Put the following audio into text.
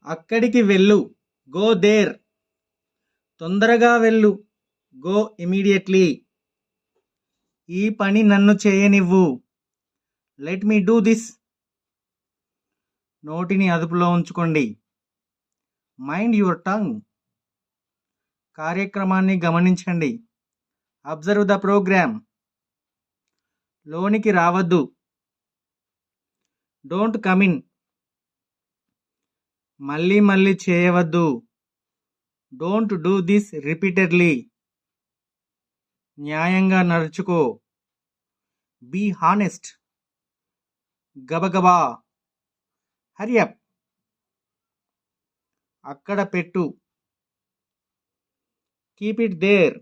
అక్కడికి వెళ్ళు. Go there. తొందరగా వెళ్ళు. Go immediately. ఈ పని నన్ను చేయనివ్వు. Let me do this. నోటిని అదుపులో ఉంచుకోండి. Mind your tongue. కార్యక్రమాన్ని గమనించండి. Observe the programme. లోనికి రావద్దు. Don't come in. మళ్ళీ మళ్ళీ చేయవద్దు. Don't do this repeatedly. న్యాయంగా నడుచుకో. Be honest. గబగబా. హరియప్. అక్కడ పెట్టు. Keep it there.